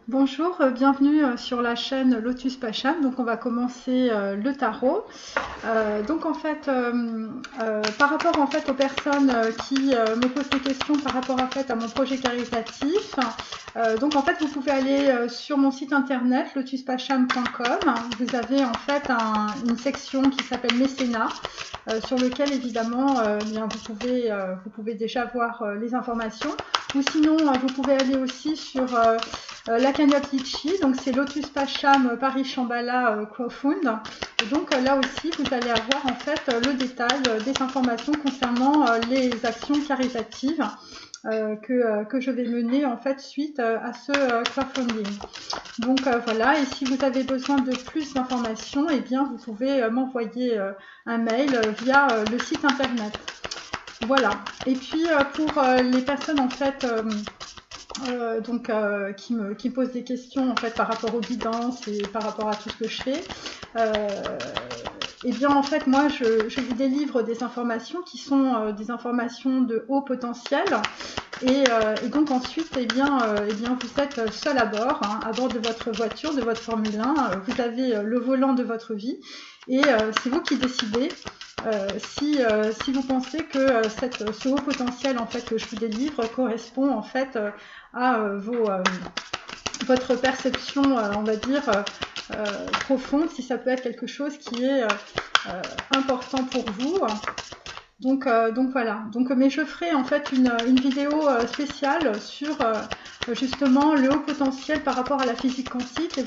Bonjour, bienvenue sur la chaîne Lotus Pacham. Donc on va commencer le tarot. Donc en fait, par rapport en fait aux personnes qui me posent des questions par rapport en fait à mon projet caritatif, donc en fait vous pouvez aller sur mon site internet lotuspacham.com. Vous avez en fait une section qui s'appelle mécénat, sur lequel évidemment bien, vous pouvez déjà voir les informations. Ou sinon vous pouvez aller aussi sur la cagnotte Litchi, donc c'est Lotus Pacham Paris Shambhala Crowdfund. Et donc là aussi, vous allez avoir en fait le détail des informations concernant les actions caritatives que je vais mener en fait suite à ce crowdfunding. Donc voilà, et si vous avez besoin de plus d'informations, eh bien vous pouvez m'envoyer un mail via le site internet. Voilà. Et puis pour les personnes en fait qui me posent des questions en fait par rapport aux guidances et par rapport à tout ce que je fais. Et bien en fait moi je vous délivre des informations qui sont des informations de haut potentiel et donc ensuite eh bien vous êtes seul à bord de votre voiture, de votre Formule 1, vous avez le volant de votre vie et c'est vous qui décidez si vous pensez que ce haut potentiel en fait que je vous délivre correspond en fait à votre perception, on va dire, profonde, si ça peut être quelque chose qui est important pour vous. Donc voilà. Donc, mais je ferai en fait une vidéo spéciale sur justement le haut potentiel par rapport à la physique quantique et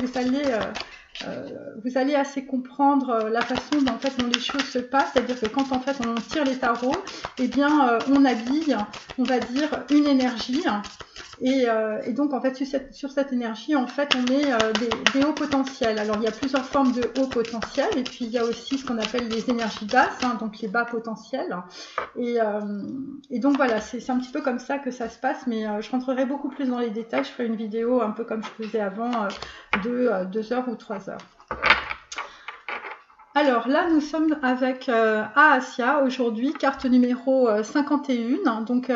vous allez assez comprendre la façon dont, en fait, dont les choses se passent, c'est-à-dire que quand en fait on tire les tarots, eh bien on habille, on va dire, une énergie. Et donc en fait sur cette énergie en fait on met des hauts potentiels. Alors il y a plusieurs formes de hauts potentiels et puis il y a aussi ce qu'on appelle les énergies basses, hein, donc les bas potentiels. Et donc voilà, c'est un petit peu comme ça que ça se passe, mais je rentrerai beaucoup plus dans les détails. Je ferai une vidéo un peu comme je faisais avant de 2 heures ou 3 heures. Alors là, nous sommes avec Aasia aujourd'hui, carte numéro 51. Donc,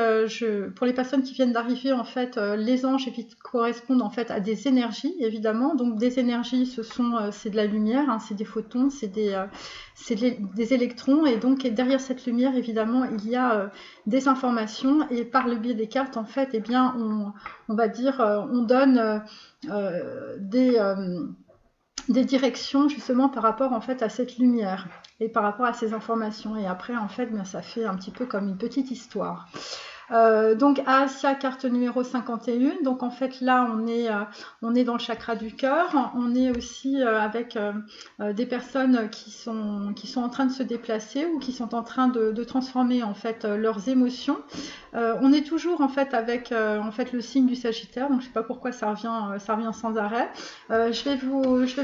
pour les personnes qui viennent d'arriver, en fait, les anges correspondent en fait à des énergies, évidemment. Donc, des énergies, c'est de la lumière, hein, c'est des photons, c'est des électrons. Et donc, derrière cette lumière, évidemment, il y a des informations. Et par le biais des cartes, en fait, eh bien, on va dire, on donne des directions justement par rapport en fait à cette lumière et par rapport à ces informations et après en fait bien, ça fait un petit peu comme une petite histoire. Donc Aasia, carte numéro 51. Donc en fait là on est dans le chakra du cœur. On est aussi avec des personnes qui sont en train de se déplacer ou qui sont en train de transformer en fait leurs émotions. On est toujours en fait avec en fait le signe du Sagittaire. Donc je sais pas pourquoi ça revient sans arrêt. Je vais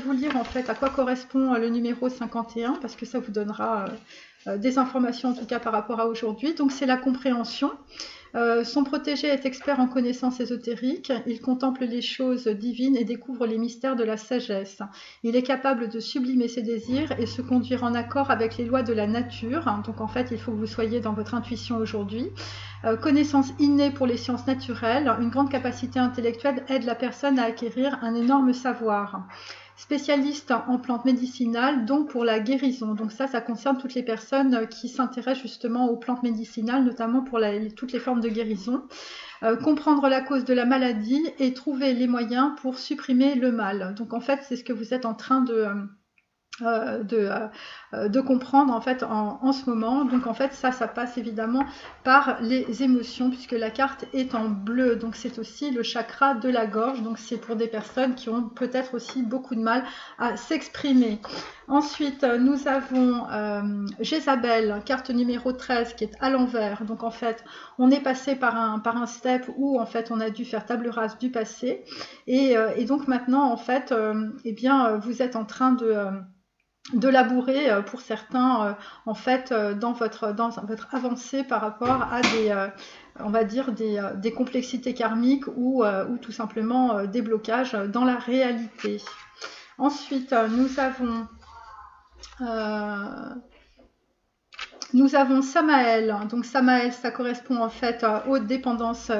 vous lire en fait à quoi correspond le numéro 51 parce que ça vous donnera des informations en tout cas par rapport à aujourd'hui. Donc c'est la compréhension. Son protégé est expert en connaissances ésotériques, il contemple les choses divines et découvre les mystères de la sagesse. Il est capable de sublimer ses désirs et se conduire en accord avec les lois de la nature. Donc en fait, il faut que vous soyez dans votre intuition aujourd'hui. Connaissance innée pour les sciences naturelles, une grande capacité intellectuelle aide la personne à acquérir un énorme savoir. Spécialiste en plantes médicinales, donc pour la guérison. Donc ça concerne toutes les personnes qui s'intéressent justement aux plantes médicinales, notamment pour toutes les formes de guérison. Comprendre la cause de la maladie et trouver les moyens pour supprimer le mal. Donc en fait, c'est ce que vous êtes en train de comprendre en fait en ce moment. Donc en fait ça passe évidemment par les émotions puisque la carte est en bleu, donc c'est aussi le chakra de la gorge, donc c'est pour des personnes qui ont peut-être aussi beaucoup de mal à s'exprimer. Ensuite nous avons Jézabel, carte numéro 13 qui est à l'envers. Donc en fait on est passé par un step où en fait on a dû faire table rase du passé et donc maintenant en fait eh bien vous êtes en train de labourer pour certains en fait dans votre avancée par rapport à on va dire des complexités karmiques ou tout simplement des blocages dans la réalité. Ensuite nous avons Nous avons Samaël, donc Samaël, ça correspond en fait aux dépendances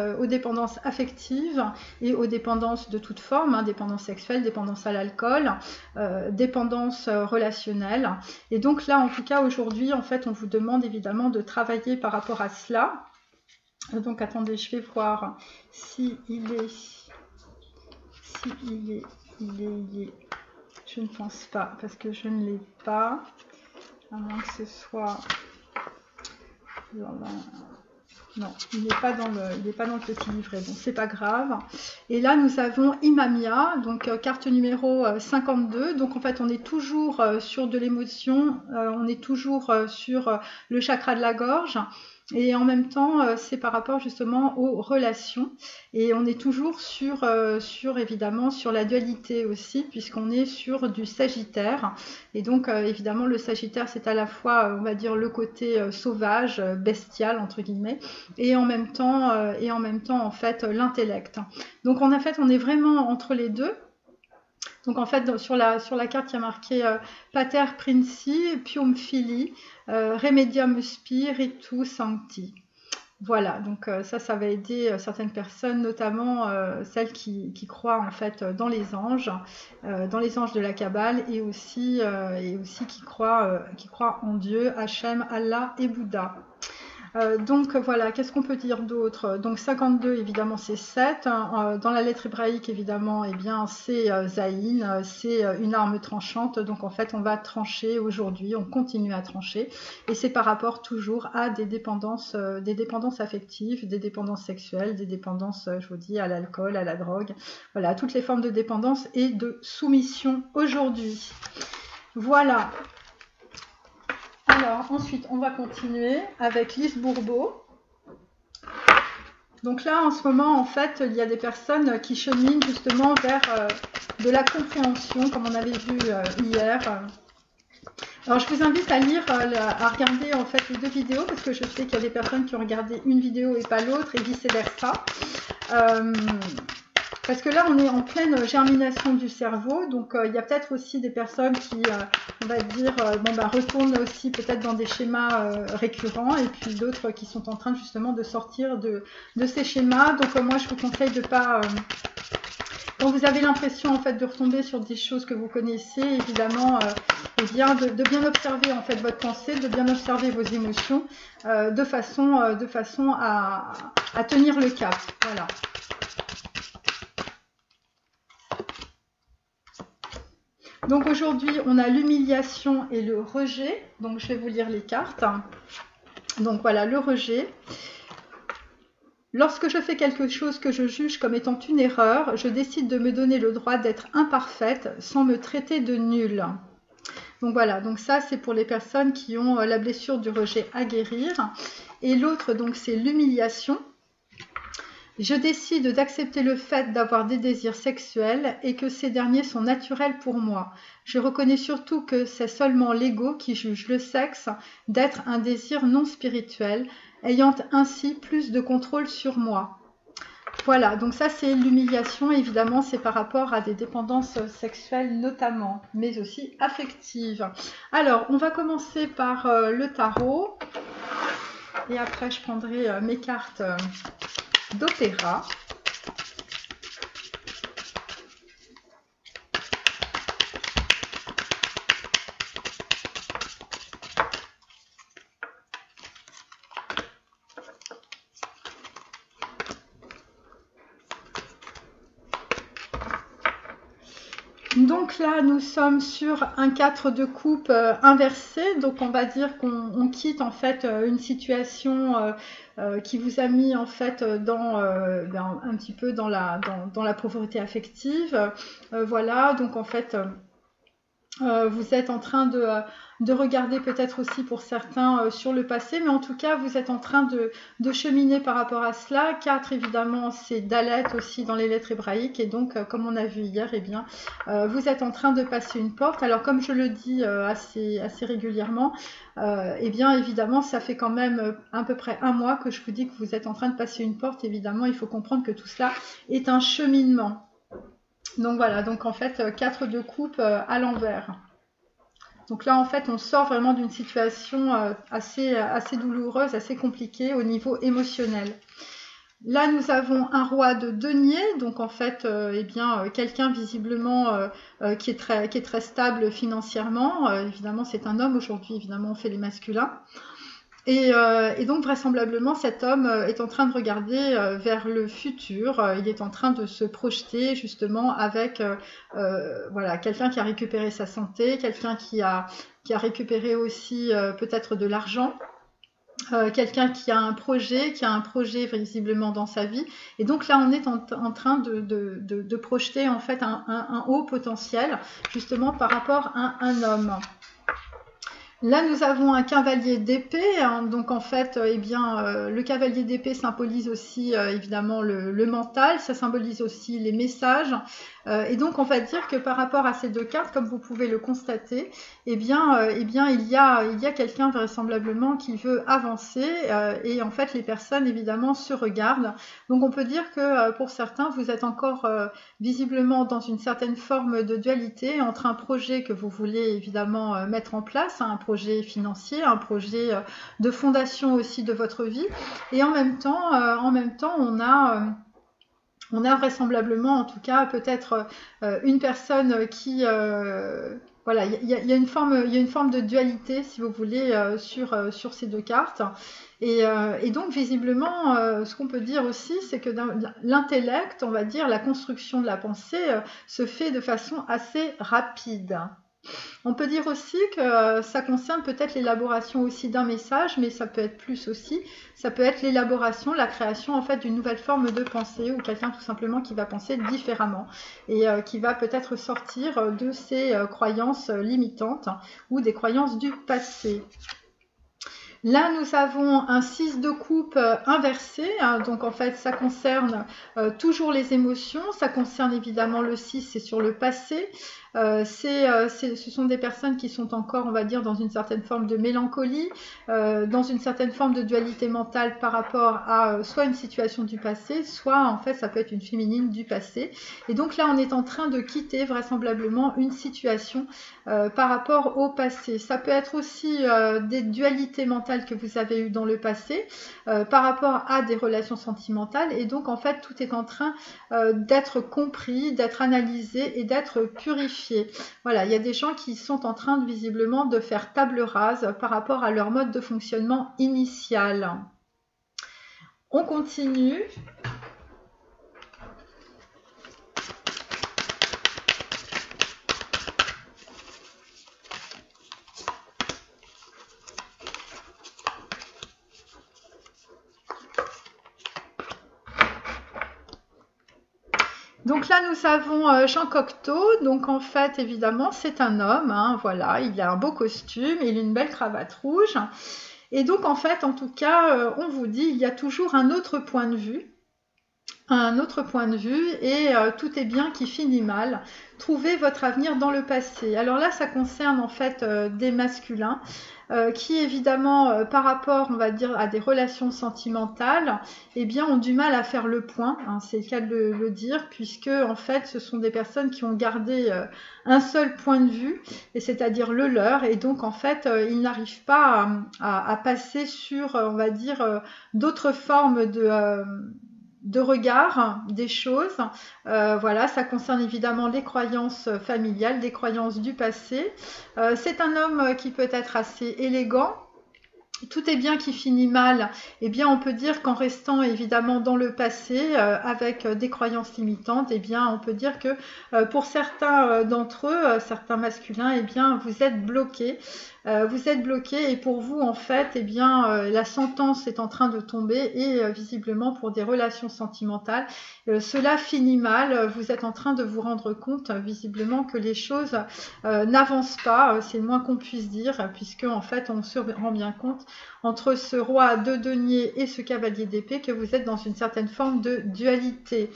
affectives et aux dépendances de toute forme, hein, dépendance sexuelle, dépendance à l'alcool, dépendance relationnelle. Et donc là, en tout cas, aujourd'hui, en fait, on vous demande évidemment de travailler par rapport à cela. Donc attendez, je vais voir si il est, je ne pense pas, parce que je ne l'ai pas, à moins que ce soit... Non, il n'est pas dans le petit livret, bon, c'est pas grave. Et là, nous avons Imamia, donc carte numéro 52. Donc en fait, on est toujours sur de l'émotion, on est toujours sur le chakra de la gorge. Et en même temps, c'est par rapport justement aux relations. Et on est toujours sur évidemment, sur la dualité aussi, puisqu'on est sur du Sagittaire. Et donc, évidemment, le Sagittaire, c'est à la fois, on va dire, le côté sauvage, bestial, entre guillemets, et en même temps, en fait, l'intellect. Donc, en fait, on est vraiment entre les deux. Donc en fait, sur la carte, il y a marqué Pater Princi, Pium Fili, Remedium Spiritu Sancti. Voilà, donc ça va aider certaines personnes, notamment celles qui croient en fait dans les anges de la Kabbale, et aussi qui croient en Dieu, Hachem, Allah et Bouddha. Donc voilà, qu'est-ce qu'on peut dire d'autre? Donc 52, évidemment, c'est 7. Dans la lettre hébraïque, évidemment, eh bien, c'est Zaïn, c'est une arme tranchante. Donc en fait, on va trancher aujourd'hui, on continue à trancher. Et c'est par rapport toujours à des dépendances affectives, des dépendances sexuelles, des dépendances, je vous dis, à l'alcool, à la drogue. Voilà, toutes les formes de dépendance et de soumission aujourd'hui. Voilà. Alors, ensuite, on va continuer avec Lise Bourbeau. Donc là, en ce moment, en fait, il y a des personnes qui cheminent justement vers de la compréhension, comme on avait vu hier. Alors, je vous invite à lire, à regarder en fait les deux vidéos, parce que je sais qu'il y a des personnes qui ont regardé une vidéo et pas l'autre, et vice-versa. Parce que là, on est en pleine germination du cerveau, donc il y a peut-être aussi des personnes qui, on va dire, retournent aussi peut-être dans des schémas récurrents, et puis d'autres qui sont en train justement de sortir de ces schémas. Donc moi, je vous conseille de pas... quand vous avez l'impression en fait de retomber sur des choses que vous connaissez, évidemment, de bien observer en fait votre pensée, de bien observer vos émotions, de façon à tenir le cap. Voilà. Donc aujourd'hui, on a l'humiliation et le rejet. Donc je vais vous lire les cartes. Donc voilà, le rejet. Lorsque je fais quelque chose que je juge comme étant une erreur, je décide de me donner le droit d'être imparfaite sans me traiter de nulle. Donc voilà, donc ça c'est pour les personnes qui ont la blessure du rejet à guérir. Et l'autre, donc c'est l'humiliation. Je décide d'accepter le fait d'avoir des désirs sexuels et que ces derniers sont naturels pour moi. Je reconnais surtout que c'est seulement l'ego qui juge le sexe d'être un désir non spirituel, ayant ainsi plus de contrôle sur moi. Voilà, donc ça c'est l'humiliation, évidemment c'est par rapport à des dépendances sexuelles notamment, mais aussi affectives. Alors, on va commencer par le tarot, et après je prendrai mes cartes d'Opéra. Donc là, nous sommes sur un 4 de coupe inversé. Donc on va dire qu'on quitte en fait une situation qui vous a mis en fait un petit peu dans la pauvreté affective. Voilà, donc en fait... vous êtes en train de regarder peut-être aussi pour certains sur le passé, mais en tout cas, vous êtes en train de cheminer par rapport à cela. 4, évidemment, c'est Dalet aussi dans les lettres hébraïques. Et donc, comme on a vu hier, eh bien, vous êtes en train de passer une porte. Alors, comme je le dis assez régulièrement, eh bien, évidemment, ça fait quand même à peu près un mois que je vous dis que vous êtes en train de passer une porte. Évidemment, il faut comprendre que tout cela est un cheminement. Donc voilà, donc en fait, 4 de coupe à l'envers. Donc là, en fait, on sort vraiment d'une situation assez douloureuse, assez compliquée au niveau émotionnel. Là, nous avons un roi de denier, donc en fait, quelqu'un visiblement qui est très stable financièrement. Évidemment, c'est un homme aujourd'hui, évidemment, on fait les masculins. Et donc, vraisemblablement, cet homme est en train de regarder vers le futur. Il est en train de se projeter justement avec quelqu'un qui a récupéré sa santé, quelqu'un qui a récupéré aussi peut-être de l'argent. Quelqu'un qui a un projet visiblement dans sa vie. Et donc là, on est en train de projeter en fait un haut potentiel, justement par rapport à un homme. Là, nous avons un cavalier d'épée, hein, donc en fait, le cavalier d'épée symbolise aussi évidemment le mental, ça symbolise aussi les messages, et donc on va dire que par rapport à ces deux cartes, comme vous pouvez le constater, il y a quelqu'un vraisemblablement qui veut avancer, et en fait les personnes évidemment se regardent. Donc on peut dire que pour certains, vous êtes encore visiblement dans une certaine forme de dualité entre un projet que vous voulez évidemment mettre en place, un projet financier, un projet de fondation aussi de votre vie, et en même temps on a vraisemblablement en tout cas peut-être une personne qui voilà, il y a une forme de dualité, si vous voulez, sur ces deux cartes. Et donc, visiblement, ce qu'on peut dire aussi, c'est que l'intellect, on va dire, la construction de la pensée se fait de façon assez rapide. On peut dire aussi que ça concerne peut-être l'élaboration aussi d'un message, mais ça peut être plus aussi, ça peut être l'élaboration, la création en fait d'une nouvelle forme de pensée, ou quelqu'un tout simplement qui va penser différemment et qui va peut-être sortir de ses croyances limitantes ou des croyances du passé. Là, nous avons un 6 de coupe inversé, hein, donc en fait, ça concerne toujours les émotions, ça concerne évidemment le 6, c'est sur le passé. Ce sont des personnes qui sont encore, on va dire, dans une certaine forme de mélancolie, dans une certaine forme de dualité mentale par rapport à soit une situation du passé, soit en fait ça peut être une féminine du passé. Et donc là, on est en train de quitter vraisemblablement une situation par rapport au passé. Ça peut être aussi des dualités mentales que vous avez eues dans le passé par rapport à des relations sentimentales. Et donc en fait, tout est en train d'être compris, d'être analysé et d'être purifié. Voilà, il y a des gens qui sont en train visiblement de faire table rase par rapport à leur mode de fonctionnement initial. On continue. Donc là, nous avons Jean Cocteau. Donc en fait, évidemment, c'est un homme. Hein, voilà, il a un beau costume, il a une belle cravate rouge. Et donc en fait, en tout cas, on vous dit, il y a toujours un autre point de vue. Et tout est bien qui finit mal. Trouvez votre avenir dans le passé. Alors là, ça concerne en fait des masculins qui évidemment par rapport, on va dire, à des relations sentimentales, eh bien, ont du mal à faire le point, hein, c'est le cas de le dire, puisque en fait, ce sont des personnes qui ont gardé un seul point de vue, et c'est-à-dire le leur, et donc en fait, ils n'arrivent pas à passer sur, on va dire, d'autres formes de regard des choses. Voilà, ça concerne évidemment les croyances familiales, des croyances du passé. C'est un homme qui peut être assez élégant. Tout est bien qui finit mal, eh bien on peut dire qu'en restant évidemment dans le passé avec des croyances limitantes, eh bien on peut dire que pour certains d'entre eux, certains masculins, eh bien vous êtes bloqués. Vous êtes bloqué et pour vous en fait eh bien la sentence est en train de tomber et visiblement pour des relations sentimentales cela finit mal, vous êtes en train de vous rendre compte visiblement que les choses n'avancent pas, c'est le moins qu'on puisse dire, puisque en fait on se rend bien compte entre ce roi de denier et ce cavalier d'épée que vous êtes dans une certaine forme de dualité.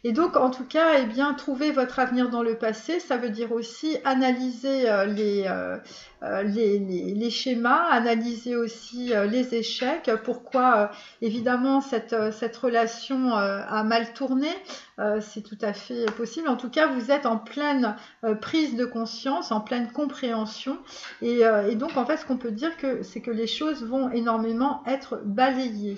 Et donc, en tout cas, eh bien, trouver votre avenir dans le passé, ça veut dire aussi analyser les schémas, analyser aussi les échecs, pourquoi, évidemment, cette relation a mal tourné, c'est tout à fait possible. En tout cas, vous êtes en pleine prise de conscience, en pleine compréhension, et donc, en fait, ce qu'on peut dire, c'est que les choses vont énormément être balayées.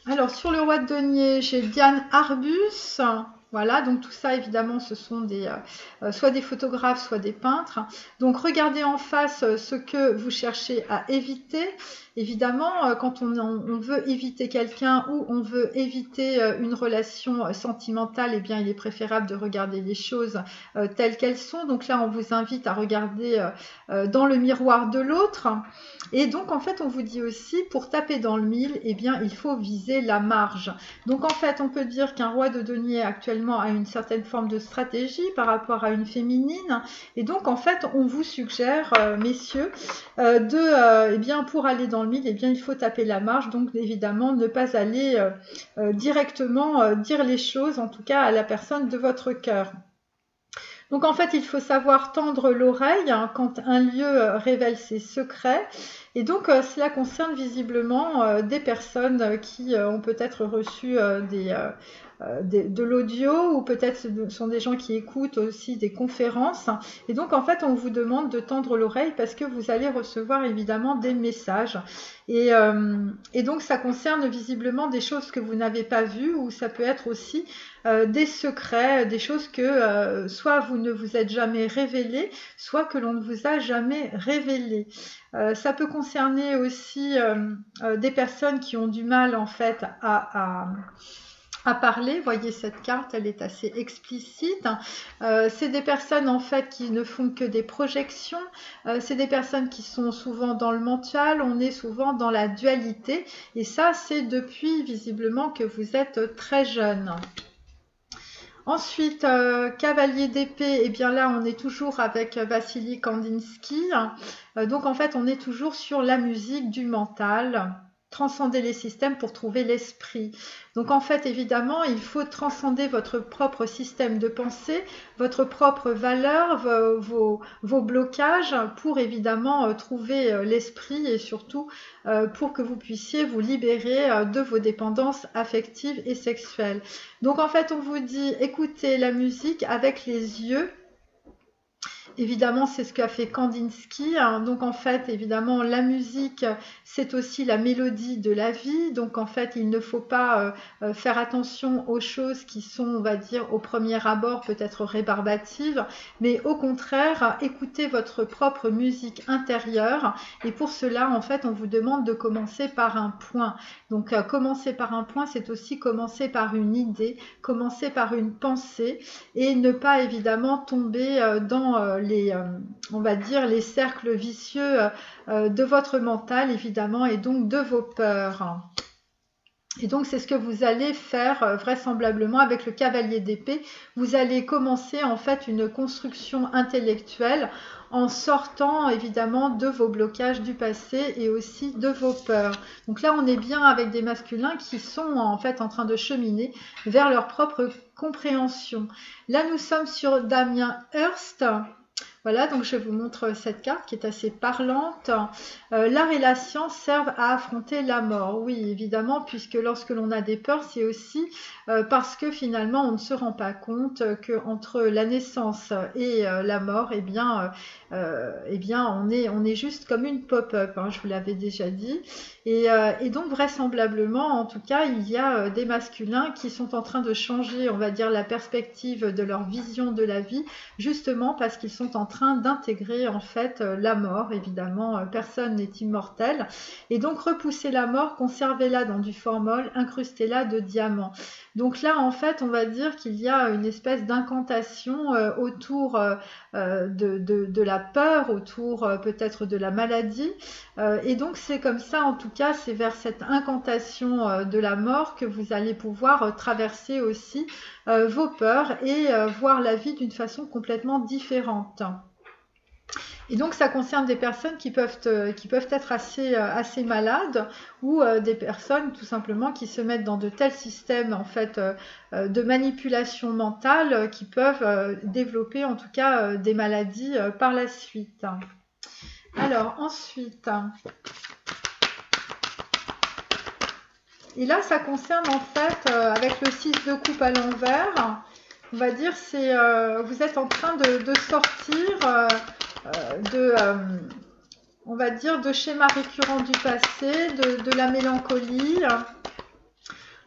Alors, sur le roi de denier, j'ai Diane Arbus. Voilà, donc tout ça, évidemment, ce sont soit des photographes, soit des peintres. Donc, regardez en face ce que vous cherchez à éviter. Évidemment, quand on veut éviter quelqu'un ou on veut éviter une relation sentimentale, eh bien, il est préférable de regarder les choses telles qu'elles sont. Donc là, on vous invite à regarder dans le miroir de l'autre. Et donc, en fait, on vous dit aussi, pour taper dans le mille, eh bien, il faut viser la marge. Donc, en fait, on peut dire qu'un roi de denier actuellement a une certaine forme de stratégie par rapport à une féminine. Et donc, en fait, on vous suggère, messieurs, eh bien, pour aller dans le mille, eh bien, il faut taper la marge. Donc, évidemment, ne pas aller directement dire les choses, en tout cas à la personne de votre cœur. Donc en fait, il faut savoir tendre l'oreille quand un lieu révèle ses secrets. Et donc cela concerne visiblement des personnes qui ont peut-être reçu de l'audio, ou peut-être ce sont des gens qui écoutent aussi des conférences. Et donc en fait, on vous demande de tendre l'oreille parce que vous allez recevoir évidemment des messages. Et donc ça concerne visiblement des choses que vous n'avez pas vues, ou ça peut être aussi des secrets, des choses que soit vous ne vous êtes jamais révélées, soit que l'on ne vous a jamais révélées. Ça peut concerner aussi des personnes qui ont du mal en fait à parler. Voyez cette carte, elle est assez explicite. C'est des personnes en fait qui ne font que des projections. C'est des personnes qui sont souvent dans le mental. On est souvent dans la dualité. Et ça, c'est depuis visiblement que vous êtes très jeune. Ensuite, cavalier d'épée, eh bien là, on est toujours avec Vassili Kandinsky. Donc en fait, on est toujours sur la musique du mental. Transcender les systèmes pour trouver l'esprit. Donc en fait, évidemment, il faut transcender votre propre système de pensée, votre propre valeur, vos blocages pour évidemment trouver l'esprit, et surtout pour que vous puissiez vous libérer de vos dépendances affectives et sexuelles. Donc en fait, on vous dit écoutez la musique avec les yeux. Évidemment, c'est ce qu'a fait Kandinsky. Donc, en fait, évidemment, la musique, c'est aussi la mélodie de la vie. Donc, en fait, il ne faut pas faire attention aux choses qui sont, on va dire, au premier abord, peut-être rébarbatives. Mais au contraire, écoutez votre propre musique intérieure. Et pour cela, en fait, on vous demande de commencer par un point. Donc, commencer par un point, c'est aussi commencer par une idée, commencer par une pensée, et ne pas, évidemment, tomber dans on va dire, les cercles vicieux de votre mental, évidemment, et donc de vos peurs. Et donc, c'est ce que vous allez faire vraisemblablement avec le cavalier d'épée. Vous allez commencer en fait une construction intellectuelle en sortant évidemment de vos blocages du passé et aussi de vos peurs. Donc là, on est bien avec des masculins qui sont en fait en train de cheminer vers leur propre compréhension. Là, nous sommes sur Damien Hirst. Voilà, donc je vous montre cette carte qui est assez parlante. L'art et la science servent à affronter la mort. Oui, évidemment, puisque lorsque l'on a des peurs, c'est aussi parce que finalement, on ne se rend pas compte qu'entre la naissance et la mort, eh bien, on est juste comme une pop-up, hein, je vous l'avais déjà dit. Et donc, vraisemblablement, en tout cas, il y a des masculins qui sont en train de changer, on va dire, la perspective de leur vision de la vie, justement parce qu'ils sont en train d'intégrer, en fait, la mort. Évidemment, personne n'est immortel. Et donc, repousser la mort, conservez-la dans du formol, incrustez-la de diamants. Donc là, en fait, on va dire qu'il y a une espèce d'incantation autour de la peur, autour peut-être de la maladie. Et donc, c'est comme ça, en tout cas, c'est vers cette incantation de la mort que vous allez pouvoir traverser aussi vos peurs et voir la vie d'une façon complètement différente. Et donc, ça concerne des personnes qui peuvent être assez malades ou des personnes tout simplement qui se mettent dans de tels systèmes en fait de manipulation mentale qui peuvent développer en tout cas des maladies par la suite. Alors, ensuite, et là, ça concerne en fait avec le 6 de coupe à l'envers, on va dire c'est vous êtes en train de sortir on va dire, de schémas récurrents du passé, de la mélancolie.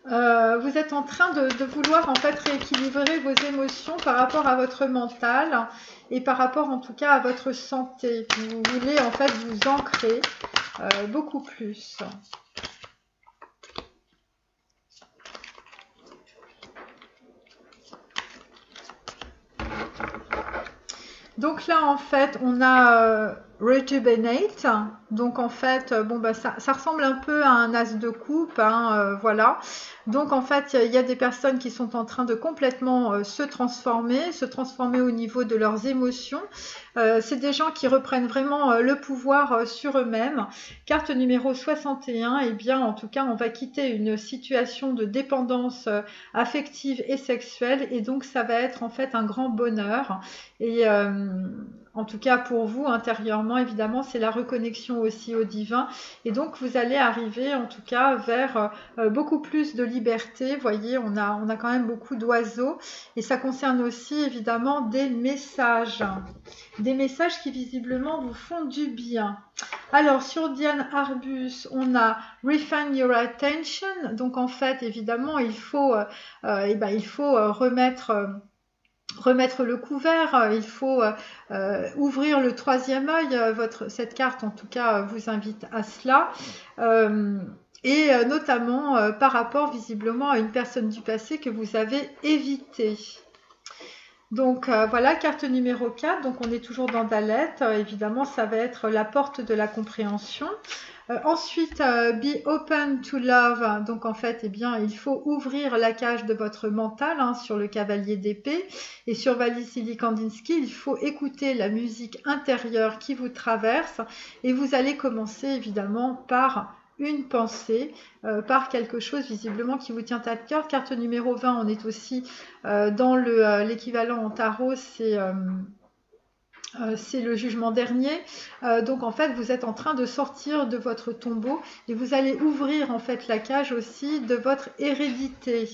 Vous êtes en train de vouloir en fait rééquilibrer vos émotions par rapport à votre mental et par rapport en tout cas à votre santé. Vous voulez en fait vous ancrer beaucoup plus. Donc là, en fait, on a Rejuvenate. Donc en fait, bon bah ça ressemble un peu à un as de coupe, hein, voilà. Donc en fait, il y a des personnes qui sont en train de complètement se transformer au niveau de leurs émotions. C'est des gens qui reprennent vraiment le pouvoir sur eux-mêmes. Carte numéro 61, eh bien en tout cas, on va quitter une situation de dépendance affective et sexuelle et donc ça va être en fait un grand bonheur. Et en tout cas pour vous intérieurement évidemment c'est la reconnexion aussi au divin et donc vous allez arriver en tout cas vers beaucoup plus de liberté. Vous voyez, on a quand même beaucoup d'oiseaux et ça concerne aussi évidemment des messages qui visiblement vous font du bien. Alors sur Diane Arbus on a Refine Your Attention, donc en fait évidemment il faut remettre le couvert, il faut ouvrir le troisième œil. Cette carte, en tout cas, vous invite à cela. Et notamment par rapport visiblement à une personne du passé que vous avez évitée. Donc voilà, carte numéro 4. Donc on est toujours dans Dalet. Évidemment, ça va être la porte de la compréhension. Ensuite, be open to love. Donc en fait, eh bien, il faut ouvrir la cage de votre mental hein, sur le cavalier d'épée. Et sur Vasilij Kandinsky, il faut écouter la musique intérieure qui vous traverse. Et vous allez commencer évidemment par une pensée, par quelque chose visiblement qui vous tient à cœur. Carte numéro 20, on est aussi dans l'équivalent en tarot, c'est le jugement dernier. Donc en fait vous êtes en train de sortir de votre tombeau et vous allez ouvrir en fait la cage aussi de votre hérédité.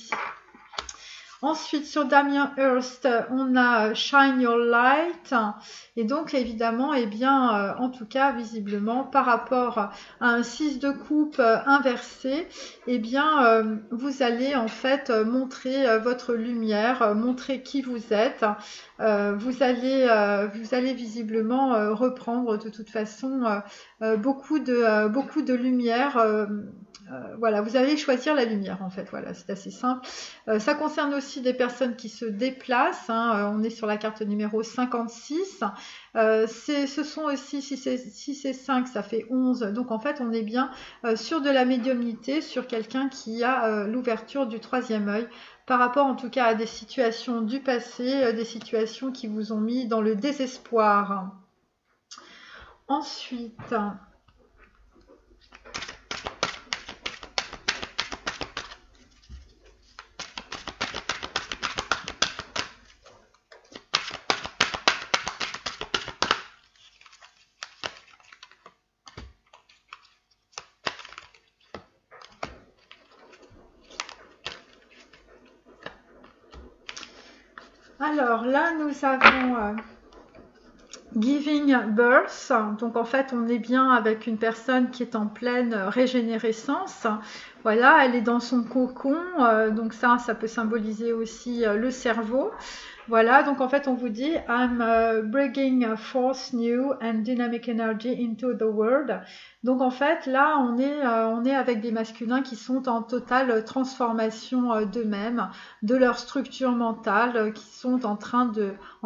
Ensuite, sur Damien Hirst, on a Shine Your Light. Et donc, évidemment, eh bien, en tout cas, visiblement, par rapport à un 6 de coupe inversé, eh bien, vous allez en fait montrer votre lumière, montrer qui vous êtes. Vous allez visiblement reprendre de toute façon beaucoup de lumière. Voilà, vous allez choisir la lumière en fait, voilà, c'est assez simple. Ça concerne aussi des personnes qui se déplacent, hein, on est sur la carte numéro 56. Ce sont aussi, si c'est 5, ça fait 11. Donc en fait, on est bien sur de la médiumnité, sur quelqu'un qui a l'ouverture du troisième œil, par rapport en tout cas à des situations du passé, des situations qui vous ont mis dans le désespoir. Ensuite... Alors là, nous avons Giving Birth. Donc en fait, on est bien avec une personne qui est en pleine régénérescence. Voilà, elle est dans son cocon. Donc ça peut symboliser aussi le cerveau. Voilà, donc en fait, on vous dit « I'm bringing forth new and dynamic energy into the world ». Donc en fait, là, on est avec des masculins qui sont en totale transformation d'eux-mêmes, de leur structure mentale, qui sont en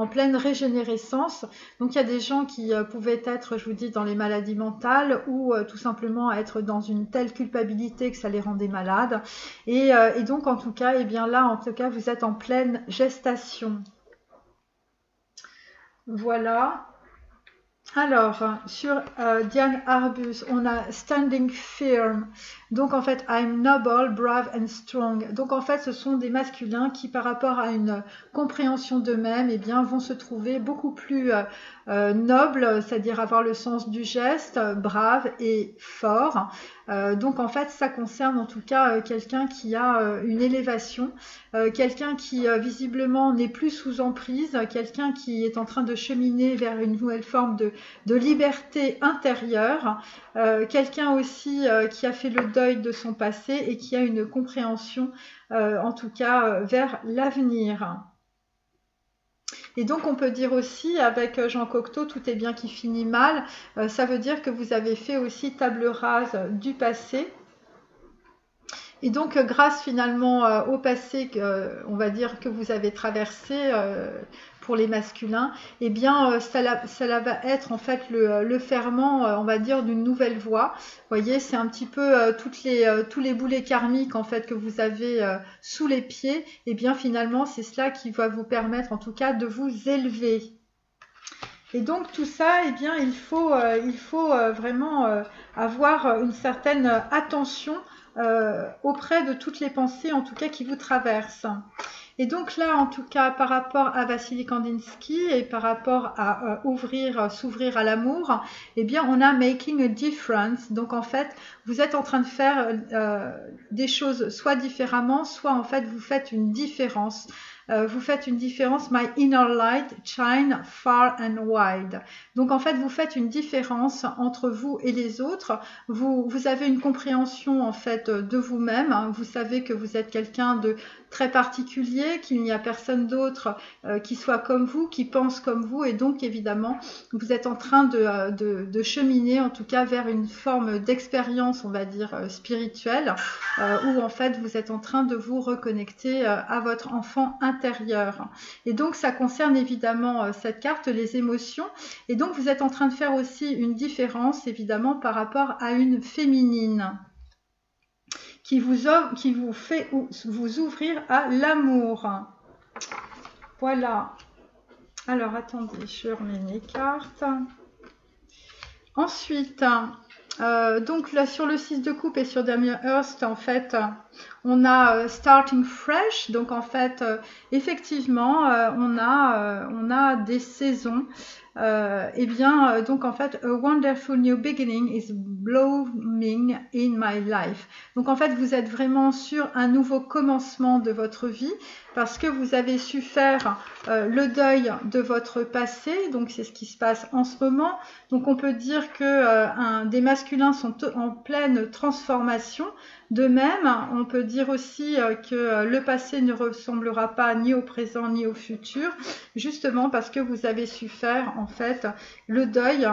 pleine régénérescence. Donc il y a des gens qui pouvaient être, je vous dis, dans les maladies mentales ou tout simplement être dans une telle culpabilité que ça les rendait malades. Et donc en tout cas, eh bien là, en tout cas, vous êtes en pleine gestation. Voilà. Alors, sur Diane Arbus, on a Standing Firm. Donc, en fait, I'm noble, brave and strong. Donc, en fait, ce sont des masculins qui, par rapport à une compréhension d'eux-mêmes, eh bien, vont se trouver beaucoup plus nobles, c'est-à-dire avoir le sens du geste, brave et fort. Donc, en fait, ça concerne en tout cas quelqu'un qui a une élévation, quelqu'un qui visiblement n'est plus sous emprise, quelqu'un qui est en train de cheminer vers une nouvelle forme de liberté intérieure, quelqu'un aussi qui a fait le deuil de son passé et qui a une compréhension, en tout cas, vers l'avenir. Et donc on peut dire aussi avec Jean Cocteau, tout est bien qui finit mal, ça veut dire que vous avez fait aussi table rase du passé. Et donc grâce finalement au passé, on va dire que vous avez traversé pour les masculins, eh bien ça va être en fait le ferment, on va dire, d'une nouvelle voie. Vous voyez, c'est un petit peu tous les boulets karmiques en fait que vous avez sous les pieds. Et bien finalement c'est cela qui va vous permettre en tout cas de vous élever. Et donc tout ça, eh bien il faut vraiment avoir une certaine attention auprès de toutes les pensées en tout cas qui vous traversent. Et donc là, en tout cas, par rapport à Vassili Kandinsky et par rapport à s'ouvrir à l'amour, eh bien, on a making a difference. Donc, en fait, vous êtes en train de faire des choses soit différemment, soit en fait, vous faites une différence. Vous faites une différence, my inner light shine far and wide. Donc en fait, vous faites une différence entre vous et les autres. Vous avez une compréhension en fait de vous-même. Vous savez que vous êtes quelqu'un de très particulier, qu'il n'y a personne d'autre qui soit comme vous, qui pense comme vous, et donc évidemment, vous êtes en train de cheminer en tout cas vers une forme d'expérience, on va dire, spirituelle, où en fait, vous êtes en train de vous reconnecter à votre enfant intérieur. Et donc, ça concerne évidemment cette carte, les émotions. Et donc, vous êtes en train de faire aussi une différence, évidemment, par rapport à une féminine qui vous fait vous ouvrir à l'amour. Voilà. Alors, attendez, je remets mes cartes. Ensuite, donc là, sur le 6 de coupe et sur Damien Hirst, en fait, on a Starting Fresh. Donc, en fait, effectivement, on a des saisons. Donc en fait, a wonderful new beginning is blooming in my life. Donc en fait, vous êtes vraiment sur un nouveau commencement de votre vie parce que vous avez su faire le deuil de votre passé. Donc c'est ce qui se passe en ce moment. Donc on peut dire que des masculins sont en pleine transformation. De même, on peut dire aussi que le passé ne ressemblera pas ni au présent ni au futur, justement parce que vous avez su faire en fait le deuil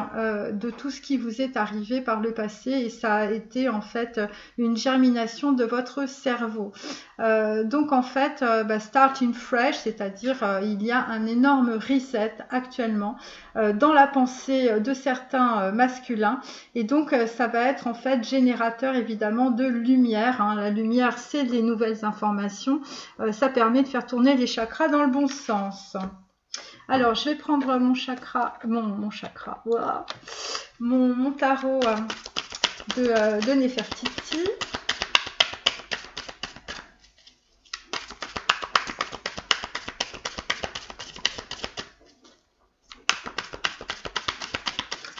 de tout ce qui vous est arrivé par le passé, et ça a été en fait une germination de votre cerveau. Donc en fait, starting fresh, c'est-à-dire il y a un énorme reset actuellement dans la pensée de certains masculins, et donc ça va être en fait générateur évidemment de lumière. La lumière, c'est les nouvelles informations. Ça permet de faire tourner les chakras dans le bon sens. Alors, je vais prendre mon tarot de Nefertiti.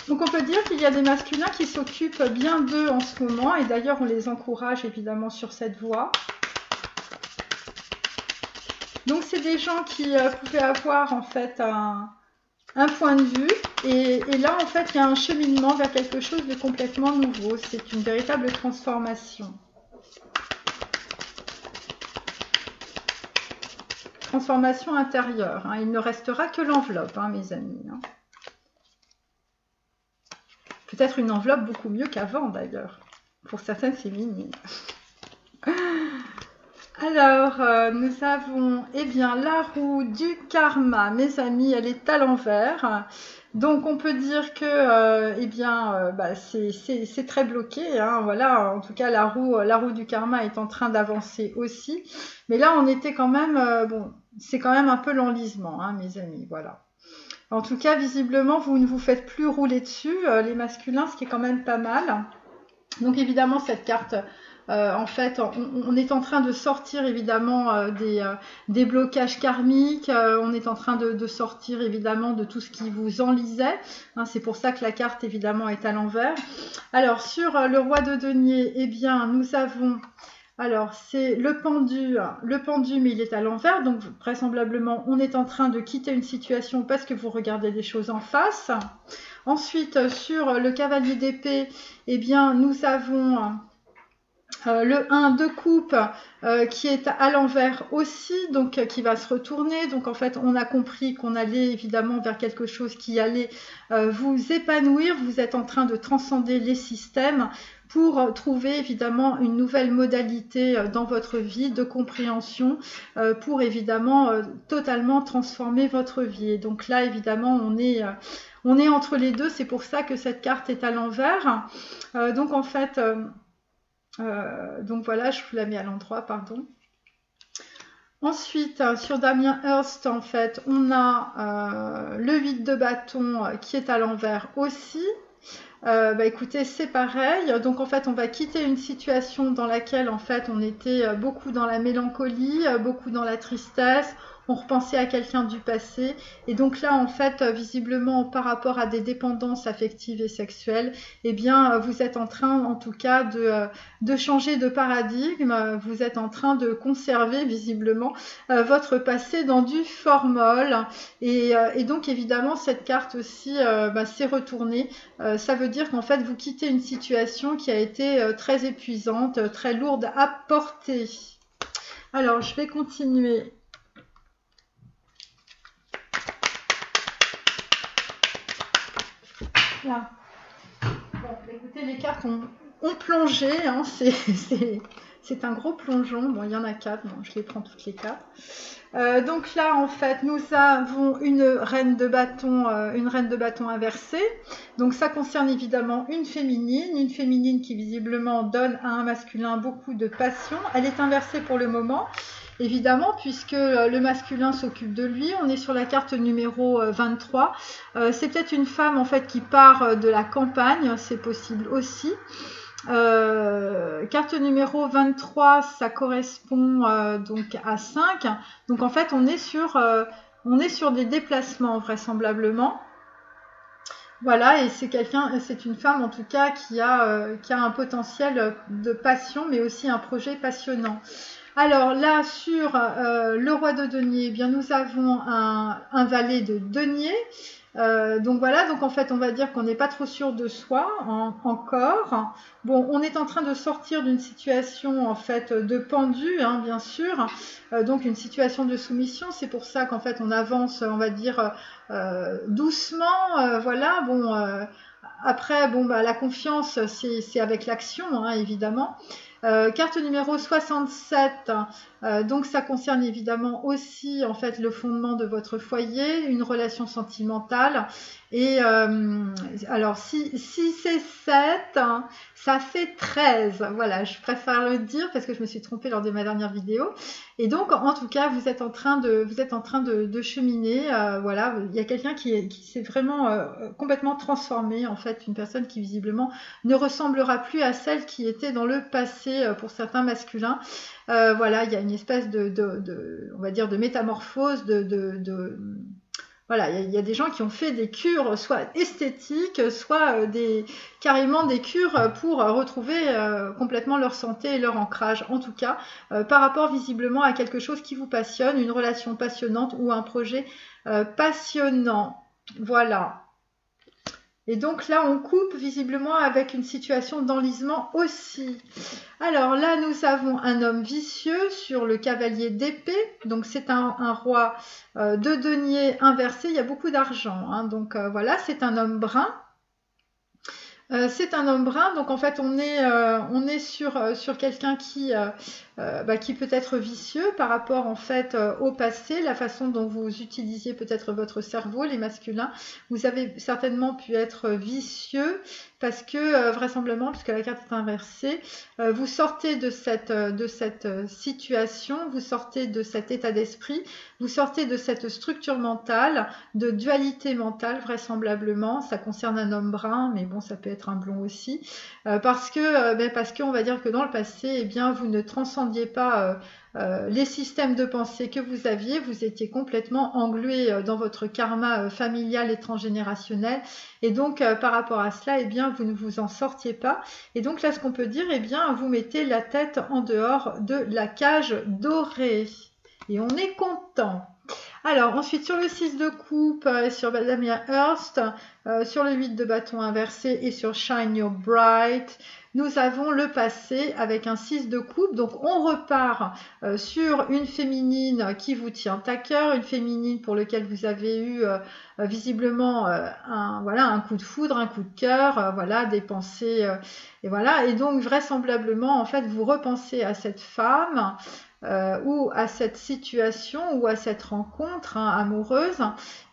Donc on peut dire qu'il y a des masculins qui s'occupent bien d'eux en ce moment, et d'ailleurs on les encourage évidemment sur cette voie. Donc c'est des gens qui pouvaient avoir en fait un point de vue, et là en fait il y a un cheminement vers quelque chose de complètement nouveau. C'est une véritable transformation. Transformation intérieure. Il ne restera que l'enveloppe, mes amis. Peut-être une enveloppe beaucoup mieux qu'avant d'ailleurs, pour certaines féminines. Alors, nous avons la roue du karma, mes amis, elle est à l'envers. Donc, on peut dire que c'est très bloqué. Voilà, en tout cas, la roue du karma est en train d'avancer aussi. Mais là, on était quand même, c'est quand même un peu l'enlisement, mes amis, voilà. En tout cas, visiblement, vous ne vous faites plus rouler dessus, les masculins, ce qui est quand même pas mal. Donc évidemment, cette carte, en fait, on est en train de sortir évidemment des blocages karmiques, on est en train de sortir évidemment de tout ce qui vous enlisait. Hein, c'est pour ça que la carte évidemment est à l'envers. Alors sur le roi de denier, eh bien nous avons... Alors, c'est le pendu, mais il est à l'envers, donc vraisemblablement, on est en train de quitter une situation parce que vous regardez les choses en face. Ensuite, sur le cavalier d'épée, eh bien, nous avons le 1 de coupe qui est à l'envers aussi, donc qui va se retourner. Donc, en fait, on a compris qu'on allait évidemment vers quelque chose qui allait vous épanouir. Vous êtes en train de transcender les systèmes pour trouver évidemment une nouvelle modalité dans votre vie de compréhension pour évidemment totalement transformer votre vie. Et donc là, évidemment, on est entre les deux. C'est pour ça que cette carte est à l'envers. Donc en fait, donc voilà, je vous la mets à l'endroit, pardon. Ensuite, sur Damien Hirst, en fait, on a le 8 de bâton qui est à l'envers aussi. Écoutez, c'est pareil. Donc en fait, on va quitter une situation dans laquelle en fait on était beaucoup dans la mélancolie, beaucoup dans la tristesse. On repensait à quelqu'un du passé. Et donc là, en fait, visiblement, par rapport à des dépendances affectives et sexuelles, eh bien, vous êtes en train, en tout cas, de changer de paradigme. Vous êtes en train de conserver, visiblement, votre passé dans du formol. Et donc, évidemment, cette carte aussi s'est retournée. Ça veut dire qu'en fait, vous quittez une situation qui a été très épuisante, très lourde à porter. Alors, je vais continuer. Là. Bon, écoutez, les cartes ont plongé, hein, c'est un gros plongeon. Bon, il y en a 4, bon, je les prends toutes les 4. Donc là, en fait, nous avons une reine de bâton inversée. Donc ça concerne évidemment une féminine qui visiblement donne à un masculin beaucoup de passion. Elle est inversée pour le moment. Évidemment, puisque le masculin s'occupe de lui, on est sur la carte numéro 23. C'est peut-être une femme en fait qui part de la campagne, c'est possible aussi. Carte numéro 23, ça correspond donc à 5. Donc en fait, on est sur des déplacements vraisemblablement. Voilà, et c'est une femme en tout cas qui a un potentiel de passion, mais aussi un projet passionnant. Alors là, sur le roi de denier, eh bien, nous avons un valet de denier. Donc voilà, donc en fait, on va dire qu'on n'est pas trop sûr de soi encore. Bon, on est en train de sortir d'une situation en fait de pendu, hein, bien sûr. Donc une situation de soumission. C'est pour ça qu'en fait, on avance, on va dire doucement. Voilà, bon. Après, bon, la confiance, c'est avec l'action, hein, évidemment. Carte numéro 67, donc ça concerne évidemment aussi en fait le fondement de votre foyer, une relation sentimentale. Et alors si c'est 7, ça fait 13. Voilà, je préfère le dire parce que je me suis trompée lors de ma dernière vidéo. Et donc en tout cas, vous êtes en train de cheminer. Voilà, il y a quelqu'un qui s'est vraiment complètement transformé, en fait, une personne qui visiblement ne ressemblera plus à celle qui était dans le passé pour certains masculins. Voilà, il y a une espèce on va dire, de métamorphose, voilà, il y a des gens qui ont fait des cures, soit esthétiques, soit carrément des cures pour retrouver complètement leur santé et leur ancrage. En tout cas, par rapport visiblement à quelque chose qui vous passionne, une relation passionnante ou un projet passionnant. Voilà. Et donc là, on coupe visiblement avec une situation d'enlisement aussi. Alors là, nous avons un homme vicieux sur le cavalier d'épée. Donc c'est un roi de denier inversé. Il y a beaucoup d'argent, hein. Donc voilà, c'est un homme brun. C'est un homme brun, donc en fait on est sur quelqu'un qui peut être vicieux par rapport en fait au passé, la façon dont vous utilisiez peut-être votre cerveau, les masculins. Vous avez certainement pu être vicieux parce que vraisemblablement, puisque la carte est inversée, vous sortez de cette situation, vous sortez de cet état d'esprit, vous sortez de cette structure mentale, de dualité mentale vraisemblablement. Ça concerne un homme brun, mais bon, ça peut être un blond aussi, parce qu'on va dire que dans le passé, eh bien, vous ne transcendiez pas les systèmes de pensée que vous aviez, vous étiez complètement englué dans votre karma familial et transgénérationnel, et donc par rapport à cela, eh bien, vous ne vous en sortiez pas, et donc là, ce qu'on peut dire, eh bien, vous mettez la tête en dehors de la cage dorée, et on est content. Alors, ensuite, sur le 6 de coupe, sur Damien Hirst, sur le 8 de bâton inversé et sur Shine Your Bright, nous avons le passé avec un 6 de coupe. Donc, on repart sur une féminine qui vous tient à cœur, une féminine pour laquelle vous avez eu visiblement un coup de foudre, un coup de cœur, des pensées. Et voilà. Et donc, vraisemblablement, en fait, vous repensez à cette femme. Ou à cette situation ou à cette rencontre amoureuse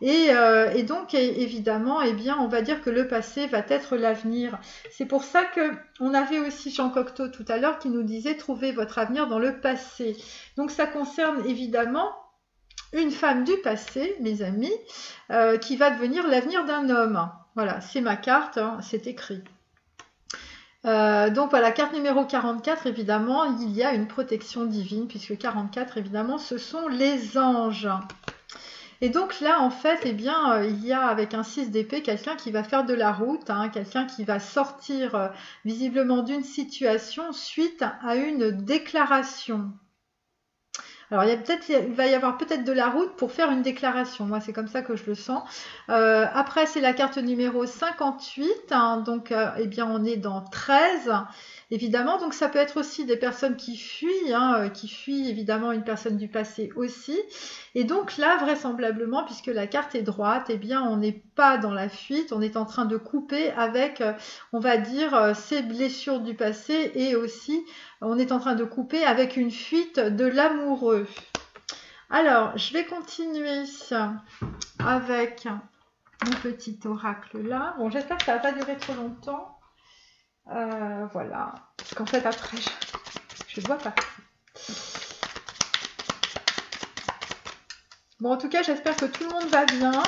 et donc évidemment eh bien on va dire que le passé va être l'avenir. C'est pour ça que on avait aussi Jean Cocteau tout à l'heure qui nous disait trouvez votre avenir dans le passé. Donc ça concerne évidemment une femme du passé, mes amis, qui va devenir l'avenir d'un homme. Voilà, c'est ma carte, c'est écrit. Donc voilà, carte numéro 44, évidemment, il y a une protection divine, puisque 44, évidemment, ce sont les anges. Et donc là, en fait, eh bien, il y a avec un 6 d'épée quelqu'un qui va faire de la route, quelqu'un qui va sortir visiblement d'une situation suite à une déclaration. Alors, il va y avoir peut-être de la route pour faire une déclaration. Moi, c'est comme ça que je le sens. Après, c'est la carte numéro 58. Donc, eh bien, on est dans 13. Évidemment, donc ça peut être aussi des personnes qui fuient évidemment une personne du passé aussi. Et donc là, vraisemblablement, puisque la carte est droite, eh bien, on n'est pas dans la fuite, on est en train de couper avec, on va dire, ces blessures du passé et aussi, on est en train de couper avec une fuite de l'amoureux. Alors, je vais continuer avec mon petit oracle là. Bon, j'espère que ça ne va pas durer trop longtemps. Voilà, parce qu'en fait après je vois pas. Bon, en tout cas j'espère que tout le monde va bien,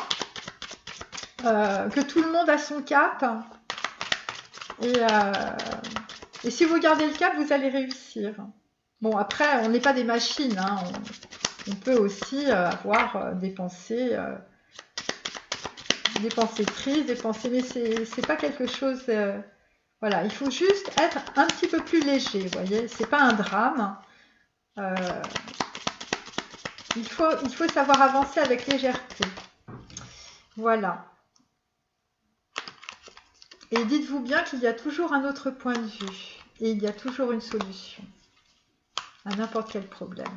que tout le monde a son cap et si vous gardez le cap vous allez réussir. Bon, après on n'est pas des machines, on peut aussi avoir des pensées tristes, des pensées, mais c'est pas quelque chose voilà, il faut juste être un petit peu plus léger, vous voyez, c'est pas un drame. Il faut savoir avancer avec légèreté. Voilà. Et dites-vous bien qu'il y a toujours un autre point de vue. Et il y a toujours une solution à n'importe quel problème.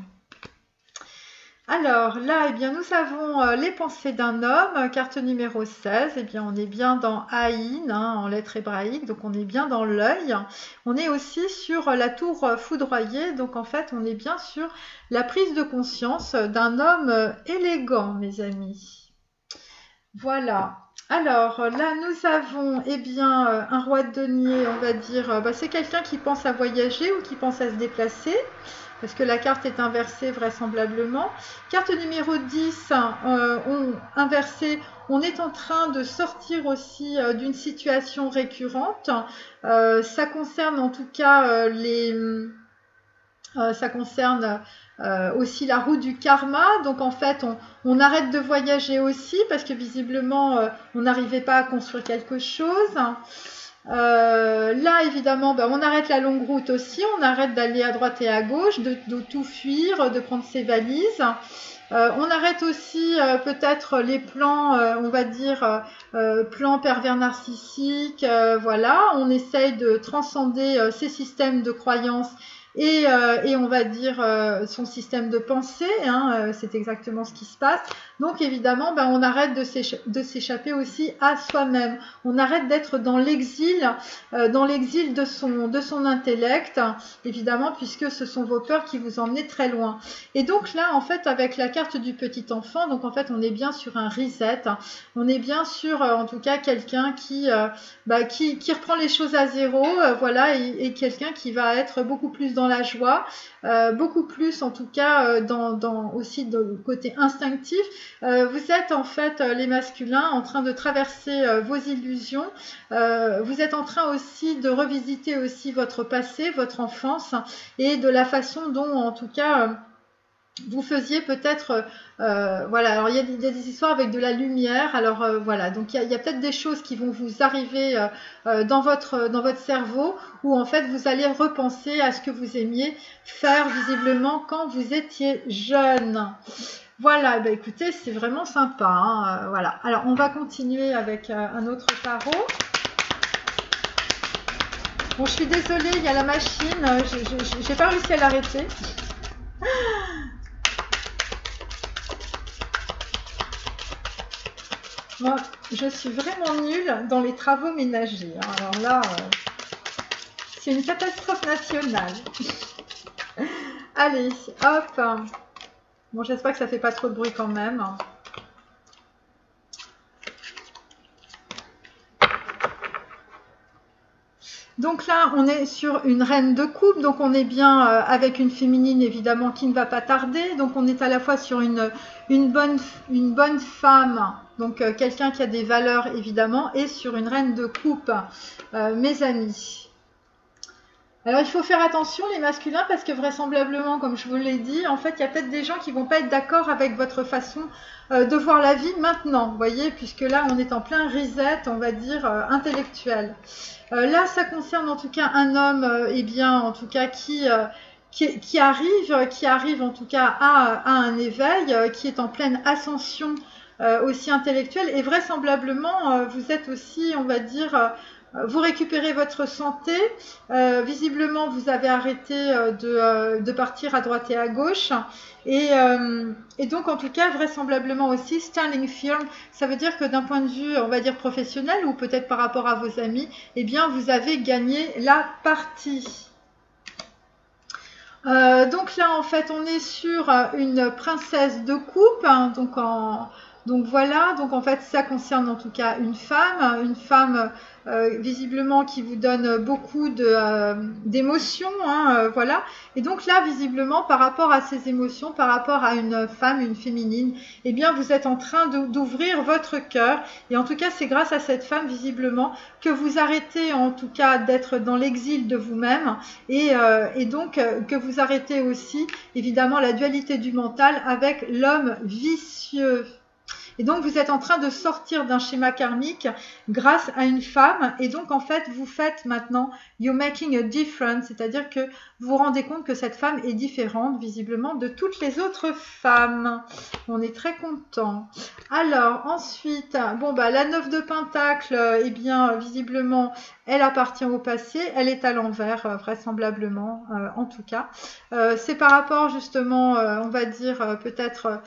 Alors là, eh bien, nous avons les pensées d'un homme, carte numéro 16. Eh bien, on est bien dans Aïn, en lettres hébraïques, donc on est bien dans l'œil. On est aussi sur la tour foudroyée, donc en fait, on est bien sur la prise de conscience d'un homme élégant, mes amis. Voilà. Alors là, nous avons eh bien, un roi de denier, on va dire, c'est quelqu'un qui pense à voyager ou qui pense à se déplacer. Parce que la carte est inversée vraisemblablement. Carte numéro 10, inversée, on est en train de sortir aussi d'une situation récurrente. Ça concerne en tout cas ça concerne aussi la roue du karma. Donc en fait, on arrête de voyager aussi parce que visiblement, on n'arrivait pas à construire quelque chose. Là évidemment on arrête la longue route aussi, on arrête d'aller à droite et à gauche, de tout fuir, de prendre ses valises. On arrête aussi peut-être les plans, on va dire plans pervers narcissiques, voilà, on essaye de transcender ces systèmes de croyances et on va dire son système de pensée, hein, c'est exactement ce qui se passe. Donc évidemment, ben, on arrête de s'échapper aussi à soi-même. On arrête d'être dans l'exil de son intellect, évidemment, puisque ce sont vos peurs qui vous emmenent très loin. Et donc là, en fait, avec la carte du petit enfant, donc en fait, on est bien sur un reset. On est bien sur, en tout cas, quelqu'un qui reprend les choses à zéro, voilà, et quelqu'un qui va être beaucoup plus dans la joie, beaucoup plus, en tout cas, aussi dans le côté instinctif. Vous êtes en fait les masculins en train de traverser vos illusions. Vous êtes en train aussi de revisiter aussi votre passé, votre enfance et de la façon dont en tout cas vous faisiez peut-être, voilà, alors il y a des histoires avec de la lumière, alors voilà, donc il y a peut-être des choses qui vont vous arriver dans votre cerveau où en fait vous allez repenser à ce que vous aimiez faire visiblement quand vous étiez jeune. Voilà, bah écoutez, c'est vraiment sympa, hein, voilà. Alors on va continuer avec un autre tarot. Bon, je suis désolée, il y a la machine, j'ai pas réussi à l'arrêter. Moi, je suis vraiment nulle dans les travaux ménagers. Alors là, c'est une catastrophe nationale. Allez, hop. Bon, j'espère que ça fait pas trop de bruit quand même. Donc là, on est sur une reine de coupe, donc on est bien avec une féminine évidemment qui ne va pas tarder. Donc on est à la fois sur une bonne femme, donc quelqu'un qui a des valeurs évidemment, et sur une reine de coupe, mes amis. Alors il faut faire attention les masculins parce que vraisemblablement, comme je vous l'ai dit, en fait il y a peut-être des gens qui vont pas être d'accord avec votre façon de voir la vie maintenant, vous voyez, puisque là on est en plein reset, on va dire intellectuel. Là ça concerne en tout cas un homme, eh bien en tout cas qui arrive en tout cas à un éveil, qui est en pleine ascension aussi intellectuelle, et vraisemblablement vous êtes aussi, on va dire, vous récupérez votre santé, visiblement vous avez arrêté de partir à droite et à gauche, et donc en tout cas vraisemblablement aussi standing firm, ça veut dire que d'un point de vue on va dire professionnel ou peut-être par rapport à vos amis, eh bien vous avez gagné la partie. Donc là en fait on est sur une princesse de coupe, hein, donc voilà, donc en fait ça concerne en tout cas une femme visiblement qui vous donne beaucoup d'émotions, hein, voilà. Et donc là visiblement par rapport à ces émotions, par rapport à une femme, une féminine, eh bien vous êtes en train d'ouvrir votre cœur, et en tout cas c'est grâce à cette femme visiblement que vous arrêtez en tout cas d'être dans l'exil de vous-même, et donc que vous arrêtez aussi évidemment la dualité du mental avec l'homme vicieux. Et donc, vous êtes en train de sortir d'un schéma karmique grâce à une femme. Et donc, en fait, vous faites maintenant « you're making a difference », c'est-à-dire que vous vous rendez compte que cette femme est différente, visiblement, de toutes les autres femmes. On est très content. Alors, ensuite, bon, bah, la 9 de Pentacle, eh bien, visiblement, elle appartient au passé. Elle est à l'envers, vraisemblablement, en tout cas. C'est par rapport, justement, on va dire, peut-être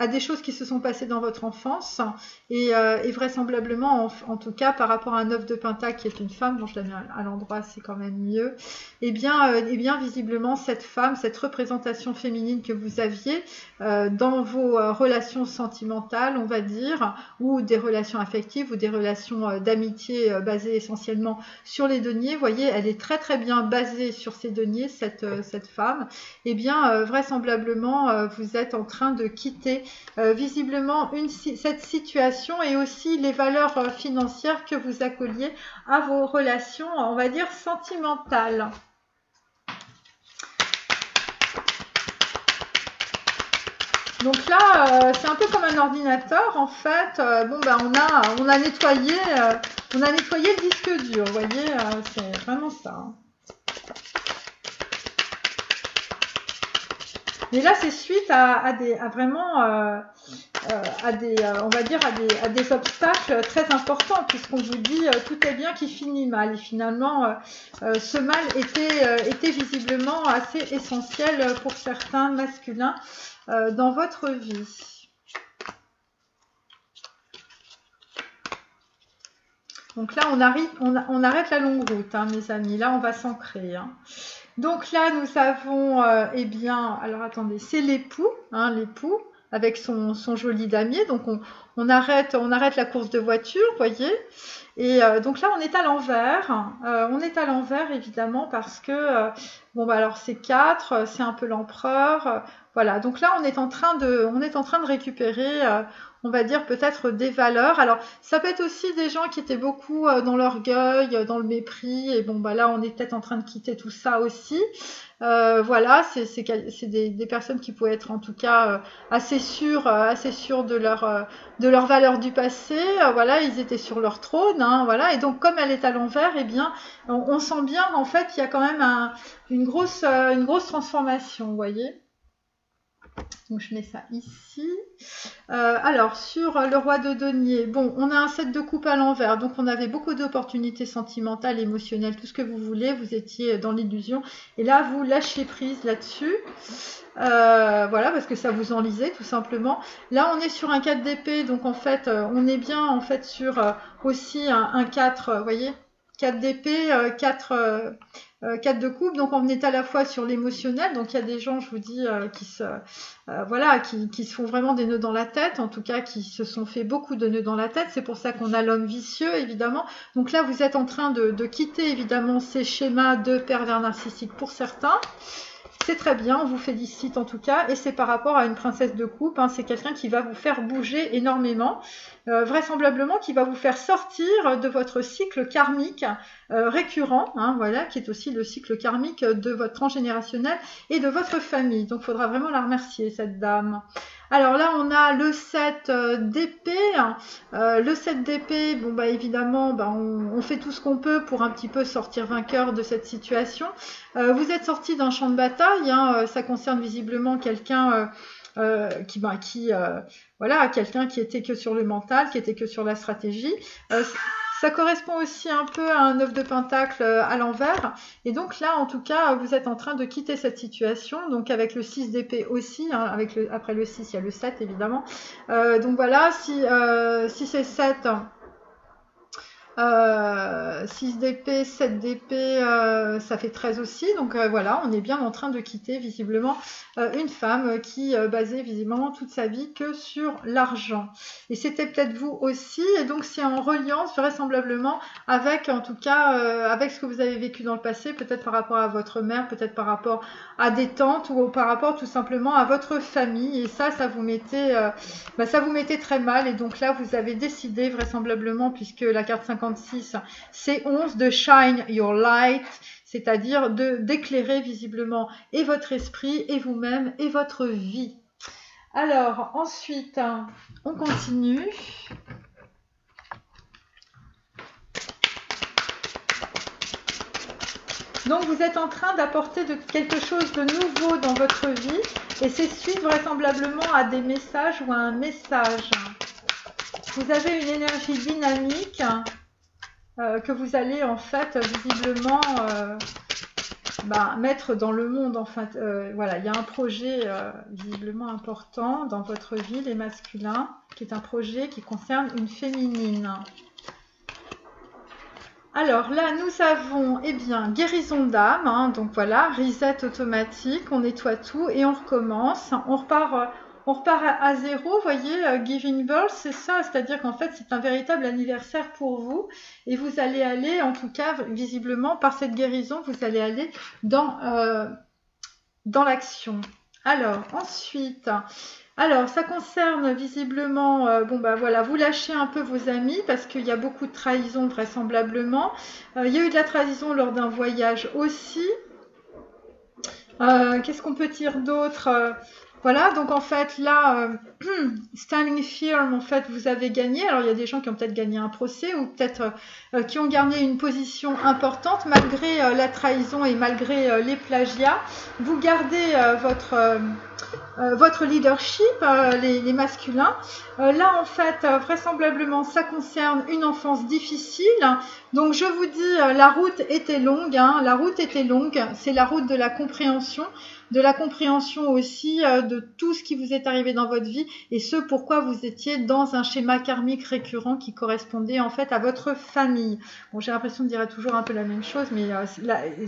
à des choses qui se sont passées dans votre enfance, et vraisemblablement en tout cas par rapport à un 9 de Pentacle qui est une femme, bon je la mets à l'endroit, c'est quand même mieux, et bien visiblement cette femme, cette représentation féminine que vous aviez dans vos relations sentimentales, on va dire, ou des relations affectives ou des relations d'amitié basées essentiellement sur les deniers, vous voyez, elle est très très bien basée sur ces deniers, cette femme, et bien vraisemblablement vous êtes en train de quitter visiblement cette situation, et aussi les valeurs financières que vous accoliez à vos relations, on va dire, sentimentales. Donc là, c'est un peu comme un ordinateur en fait. Bon ben on a nettoyé le disque dur, vous voyez, c'est vraiment ça. Mais là, c'est suite à vraiment on va dire à des obstacles très importants, puisqu'on vous dit tout est bien qui finit mal. Et finalement, ce mal était visiblement assez essentiel pour certains masculins dans votre vie. Donc là, on arrête la longue route, hein, mes amis. Là, on va s'ancrer. Hein. Donc là, nous avons, eh bien, alors attendez, c'est l'époux, hein, l'époux, avec son joli damier. Donc on arrête la course de voiture, voyez. Et donc là, on est à l'envers. On est à l'envers, évidemment, parce que, bon, bah alors c'est 4, c'est un peu l'empereur. Voilà, donc là, on est en train de récupérer, on va dire, peut-être des valeurs. Alors, ça peut être aussi des gens qui étaient beaucoup dans l'orgueil, dans le mépris. Et bon, bah là, on est peut-être en train de quitter tout ça aussi. Voilà, c'est des personnes qui pouvaient être en tout cas assez sûres de leur valeur du passé. Voilà, ils étaient sur leur trône, hein, voilà. Et donc, comme elle est à l'envers, eh bien, on sent bien en fait qu'il y a quand même une grosse transformation, vous voyez. Donc je mets ça ici. Alors sur le roi de denier, bon, on a un 7 de coupe à l'envers, donc on avait beaucoup d'opportunités sentimentales, émotionnelles, tout ce que vous voulez, vous étiez dans l'illusion, et là vous lâchez prise là-dessus. Voilà, parce que ça vous enlisait tout simplement. Là on est sur un 4 d'épée, donc en fait on est bien en fait sur aussi un 4, vous voyez, 4 d'épée, 4 de coupe, donc on est à la fois sur l'émotionnel, donc il y a des gens, je vous dis, qui se font vraiment des nœuds dans la tête, en tout cas qui se sont fait beaucoup de nœuds dans la tête, c'est pour ça qu'on a l'homme vicieux, évidemment. Donc là, vous êtes en train de quitter, évidemment, ces schémas de pervers narcissiques pour certains. C'est très bien, on vous félicite en tout cas, et c'est par rapport à une princesse de coupe, hein, c'est quelqu'un qui va vous faire bouger énormément, vraisemblablement qui va vous faire sortir de votre cycle karmique récurrent, hein, voilà, qui est aussi le cycle karmique de votre transgénérationnel et de votre famille. Donc il faudra vraiment la remercier, cette dame. Alors là, on a le 7 d'épée. Le 7 d'épée, bon bah évidemment, bah, on fait tout ce qu'on peut pour un petit peu sortir vainqueur de cette situation. Vous êtes sorti d'un champ de bataille, hein, ça concerne visiblement quelqu'un voilà, quelqu'un qui était que sur le mental, qui était que sur la stratégie. Ça correspond aussi un peu à un 9 de pentacle à l'envers. Et donc là, en tout cas, vous êtes en train de quitter cette situation. Donc avec le 6 d'épée aussi, hein, après le 6, il y a le 7 évidemment. Donc voilà, si c'est 7... 6 d'épée, 7 d'épée, ça fait 13 aussi. Donc voilà, on est bien en train de quitter visiblement une femme qui basait visiblement toute sa vie que sur l'argent. Et c'était peut-être vous aussi. Et donc c'est en reliant vraisemblablement avec, en tout cas, avec ce que vous avez vécu dans le passé, peut-être par rapport à votre mère, peut-être par rapport à des tantes ou par rapport tout simplement à votre famille. Et ça vous mettait très mal. Et donc là, vous avez décidé vraisemblablement, puisque la carte 56, c'est 11 de shine your light, c'est-à-dire d'éclairer visiblement et votre esprit et vous-même et votre vie. Alors ensuite, on continue. Donc vous êtes en train d'apporter quelque chose de nouveau dans votre vie et c'est suite vraisemblablement à des messages ou à un message. Vous avez une énergie dynamique que vous allez en fait visiblement mettre dans le monde. Enfin, voilà, il y a un projet visiblement important dans votre vie, les masculins, qui est un projet qui concerne une féminine. Alors là, nous avons, eh bien, guérison d'âme, hein, donc voilà, reset automatique, on nettoie tout et on recommence, on repart à zéro, vous voyez, giving birth, c'est ça, c'est-à-dire qu'en fait, c'est un véritable anniversaire pour vous et vous allez aller, en tout cas, visiblement, par cette guérison, vous allez aller dans l'action. Alors, ensuite... Alors, ça concerne visiblement, voilà, vous lâchez un peu vos amis parce qu'il y a beaucoup de trahison vraisemblablement. Il y a eu de la trahison lors d'un voyage aussi. Qu'est-ce qu'on peut dire d'autre ? Voilà, donc en fait là, standing firm, en fait vous avez gagné. Alors il y a des gens qui ont peut-être gagné un procès ou peut-être qui ont gagné une position importante malgré la trahison et malgré les plagiats. Vous gardez votre leadership, les masculins. Là, en fait, vraisemblablement, ça concerne une enfance difficile. Donc, je vous dis, la route était longue. Hein, la route était longue. C'est la route de la compréhension aussi de tout ce qui vous est arrivé dans votre vie et ce pourquoi vous étiez dans un schéma karmique récurrent qui correspondait en fait à votre famille. Bon, j'ai l'impression de dire toujours un peu la même chose, mais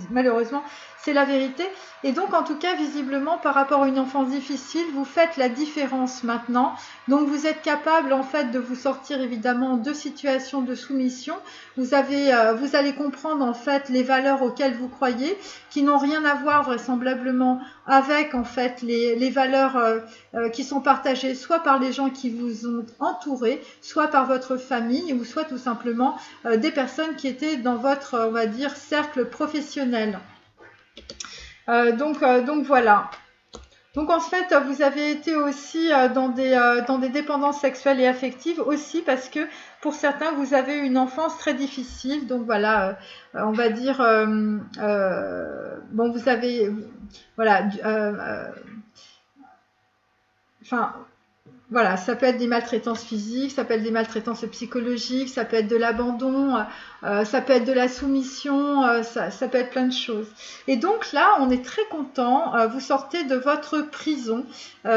malheureusement, c'est la vérité. Et donc, en tout cas, visiblement, par rapport à une enfance difficile, vous faites la différence maintenant. Donc, vous êtes capable, en fait, de vous sortir, évidemment, de situations de soumission. Vous allez comprendre, en fait, les valeurs auxquelles vous croyez, qui n'ont rien à voir, vraisemblablement, avec, en fait, les valeurs qui sont partagées soit par les gens qui vous ont entouré, soit par votre famille, ou soit tout simplement des personnes qui étaient dans votre, on va dire, cercle professionnel. Donc voilà. Donc en fait, vous avez été aussi dans des dépendances sexuelles et affectives aussi parce que pour certains, vous avez eu une enfance très difficile. Donc voilà, on va dire, bon, vous avez, voilà, enfin. Voilà, ça peut être des maltraitances physiques, ça peut être des maltraitances psychologiques, ça peut être de l'abandon, ça peut être de la soumission, ça peut être plein de choses. Et donc là, on est très content, vous sortez de votre prison,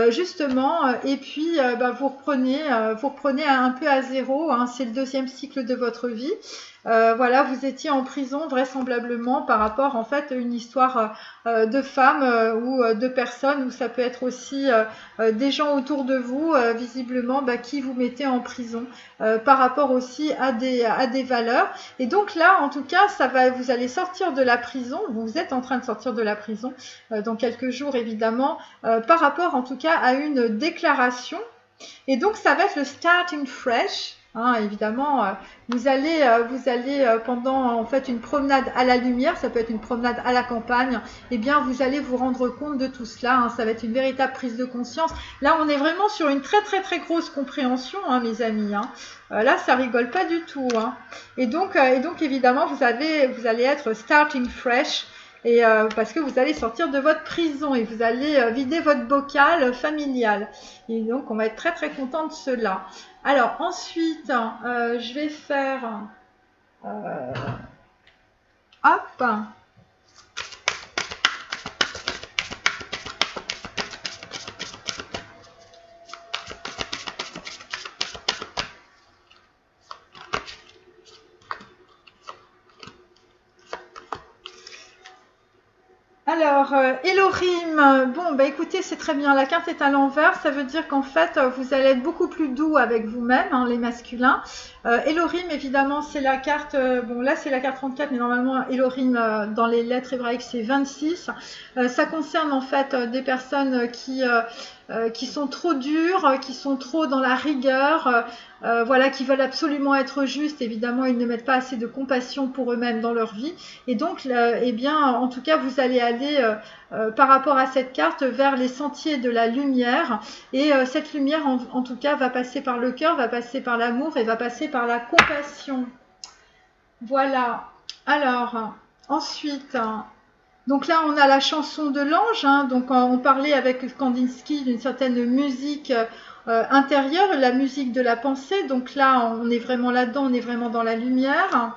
justement, et puis vous reprenez un peu à zéro, hein, c'est le deuxième cycle de votre vie. Voilà, vous étiez en prison vraisemblablement par rapport en fait à une histoire de femmes ou de personnes, ou ça peut être aussi des gens autour de vous, visiblement, qui vous mettaient en prison par rapport aussi à des valeurs. Et donc là, en tout cas, vous allez sortir de la prison, vous êtes en train de sortir de la prison dans quelques jours évidemment, par rapport en tout cas à une déclaration. Et donc ça va être le starting fresh. Hein, évidemment, vous allez pendant en fait une promenade à la lumière, ça peut être une promenade à la campagne, eh bien vous allez vous rendre compte de tout cela, hein, ça va être une véritable prise de conscience. Là, on est vraiment sur une très très très grosse compréhension, hein, mes amis. Hein. Là, ça rigole pas du tout. Hein. Et donc évidemment, vous allez être starting fresh. Et parce que vous allez sortir de votre prison et vous allez vider votre bocal familial. Et donc, on va être très très content de cela. Alors, ensuite, je vais faire... hop. Alors, Elohim, bon, écoutez, c'est très bien, la carte est à l'envers, ça veut dire qu'en fait, vous allez être beaucoup plus doux avec vous-même, hein, les masculins. Elohim, évidemment, c'est la carte, bon, là, c'est la carte 34, mais normalement, Elohim, dans les lettres hébraïques, c'est 26. Ça concerne, en fait, des personnes qui sont trop dures, qui sont trop dans la rigueur, voilà, qui veulent absolument être justes. Évidemment, ils ne mettent pas assez de compassion pour eux-mêmes dans leur vie. Et donc, eh bien, en tout cas, vous allez aller par rapport à cette carte vers les sentiers de la lumière. Et cette lumière, en tout cas, va passer par le cœur, va passer par l'amour et va passer par la compassion. Voilà. Alors, ensuite... Donc là, on a la chanson de l'ange. Hein. Donc on parlait avec Kandinsky d'une certaine musique intérieure, la musique de la pensée. Donc là, on est vraiment là-dedans, on est vraiment dans la lumière.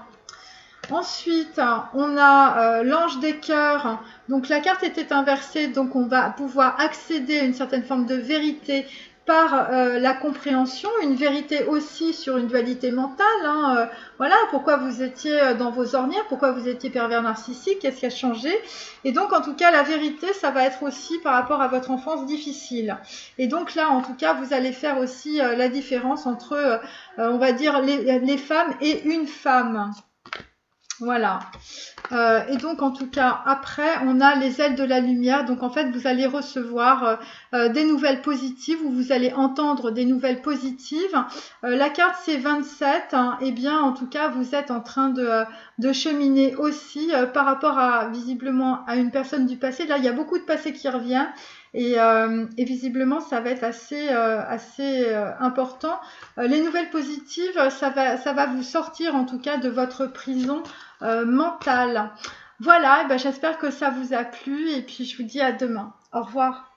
Ensuite, on a l'ange des cœurs. Donc la carte était inversée, donc on va pouvoir accéder à une certaine forme de vérité par la compréhension, une vérité aussi sur une dualité mentale. Hein, voilà, pourquoi vous étiez dans vos ornières, pourquoi vous étiez pervers narcissique, qu'est-ce qui a changé. Et donc, en tout cas, la vérité, ça va être aussi par rapport à votre enfance difficile. Et donc là, en tout cas, vous allez faire aussi la différence entre, on va dire, les femmes et une femme. Voilà. Et donc, en tout cas, après, on a les ailes de la lumière. Donc, en fait, vous allez recevoir des nouvelles positives ou vous allez entendre des nouvelles positives. La carte, c'est 27. Hein. Eh bien, en tout cas, vous êtes en train de cheminer aussi par rapport à, visiblement, à une personne du passé. Là, il y a beaucoup de passé qui revient. Et visiblement, ça va être assez important. Les nouvelles positives, ça va vous sortir en tout cas de votre prison mentale. Voilà, et ben, j'espère que ça vous a plu et puis je vous dis à demain. Au revoir.